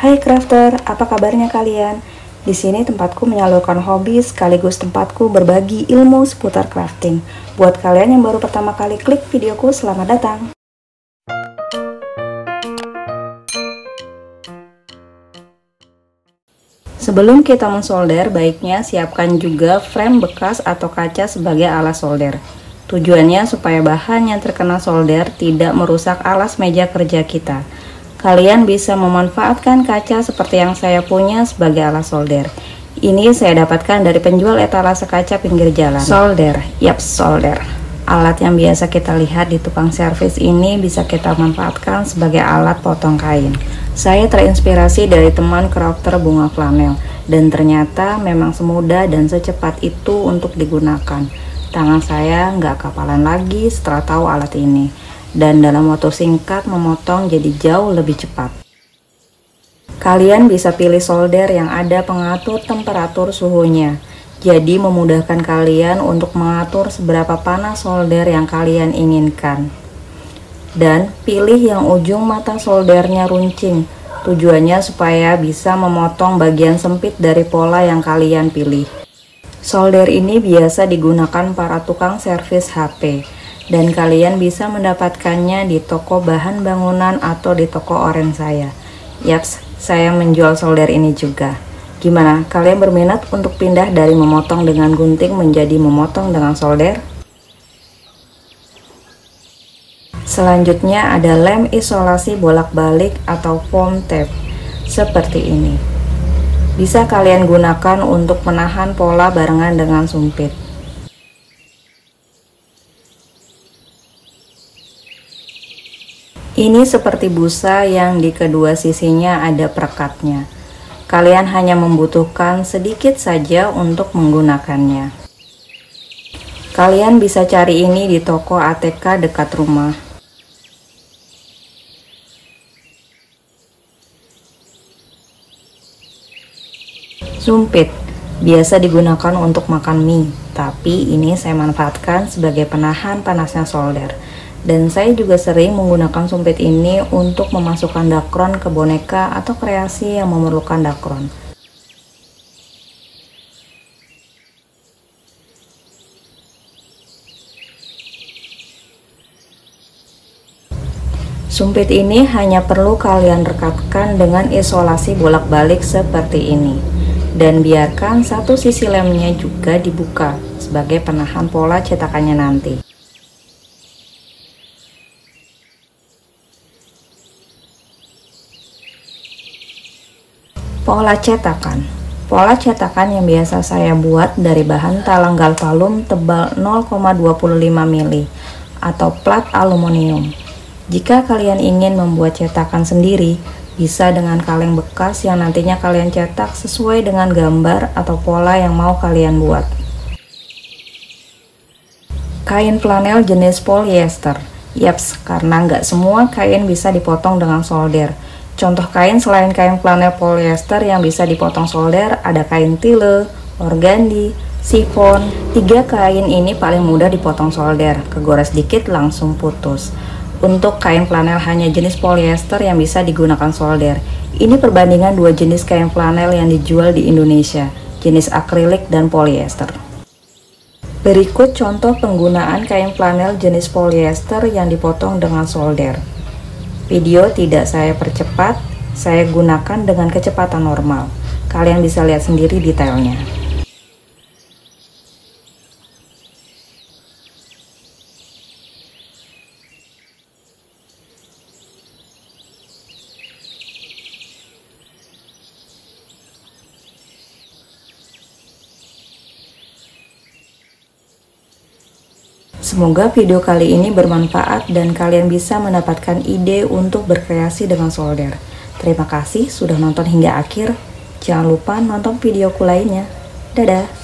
Hai crafter, apa kabarnya kalian? Di sini tempatku menyalurkan hobi sekaligus tempatku berbagi ilmu seputar crafting. Buat kalian yang baru pertama kali klik videoku, selamat datang. Sebelum kita mensolder, baiknya siapkan juga frame bekas atau kaca sebagai alas solder. Tujuannya supaya bahan yang terkena solder tidak merusak alas meja kerja kita. Kalian bisa memanfaatkan kaca seperti yang saya punya sebagai alas solder. Ini saya dapatkan dari penjual etalase kaca pinggir jalan. Solder, solder. Alat yang biasa kita lihat di tukang servis ini bisa kita manfaatkan sebagai alat potong kain. Saya terinspirasi dari teman crafter bunga flanel, dan ternyata memang semudah dan secepat itu untuk digunakan. Tangan saya nggak kapalan lagi setelah tahu alat ini, dan dalam waktu singkat memotong jadi jauh lebih cepat. Kalian bisa pilih solder yang ada pengatur temperatur suhunya, jadi memudahkan kalian untuk mengatur seberapa panas solder yang kalian inginkan. Dan pilih yang ujung mata soldernya runcing, tujuannya supaya bisa memotong bagian sempit dari pola yang kalian pilih. Solder ini biasa digunakan para tukang servis HP, dan kalian bisa mendapatkannya di toko bahan bangunan atau di toko oren saya. Yaps, saya menjual solder ini juga. Gimana, kalian berminat untuk pindah dari memotong dengan gunting menjadi memotong dengan solder? Selanjutnya ada lem isolasi bolak-balik atau foam tape, seperti ini. Bisa kalian gunakan untuk menahan pola barengan dengan sumpit. Ini seperti busa yang di kedua sisinya ada perekatnya. Kalian hanya membutuhkan sedikit saja untuk menggunakannya. Kalian bisa cari ini di toko ATK dekat rumah. Sumpit biasa digunakan untuk makan mie, tapi ini saya manfaatkan sebagai penahan panasnya solder. Dan saya juga sering menggunakan sumpit ini untuk memasukkan dakron ke boneka atau kreasi yang memerlukan dakron. Sumpit ini hanya perlu kalian rekatkan dengan isolasi bolak-balik seperti ini. Dan biarkan satu sisi lemnya juga dibuka sebagai penahan pola cetakannya nanti. Pola cetakan. Pola cetakan yang biasa saya buat dari bahan talang galvalum tebal 0,25 mili atau plat aluminium. Jika kalian ingin membuat cetakan sendiri, bisa dengan kaleng bekas yang nantinya kalian cetak sesuai dengan gambar atau pola yang mau kalian buat. Kain flanel jenis polyester. Yaps, karena nggak semua kain bisa dipotong dengan solder. Contoh kain selain kain flanel polyester yang bisa dipotong solder ada kain tile, organdi, chiffon. 3 kain ini paling mudah dipotong solder, kegores dikit langsung putus. Untuk kain flanel hanya jenis polyester yang bisa digunakan solder. Ini perbandingan 2 jenis kain flanel yang dijual di Indonesia, jenis akrilik dan polyester. Berikut contoh penggunaan kain flanel jenis polyester yang dipotong dengan solder. Video tidak saya percepat, saya gunakan dengan kecepatan normal. Kalian bisa lihat sendiri detailnya. Semoga video kali ini bermanfaat dan kalian bisa mendapatkan ide untuk berkreasi dengan solder. Terima kasih sudah nonton hingga akhir. Jangan lupa nonton videoku lainnya. Dadah!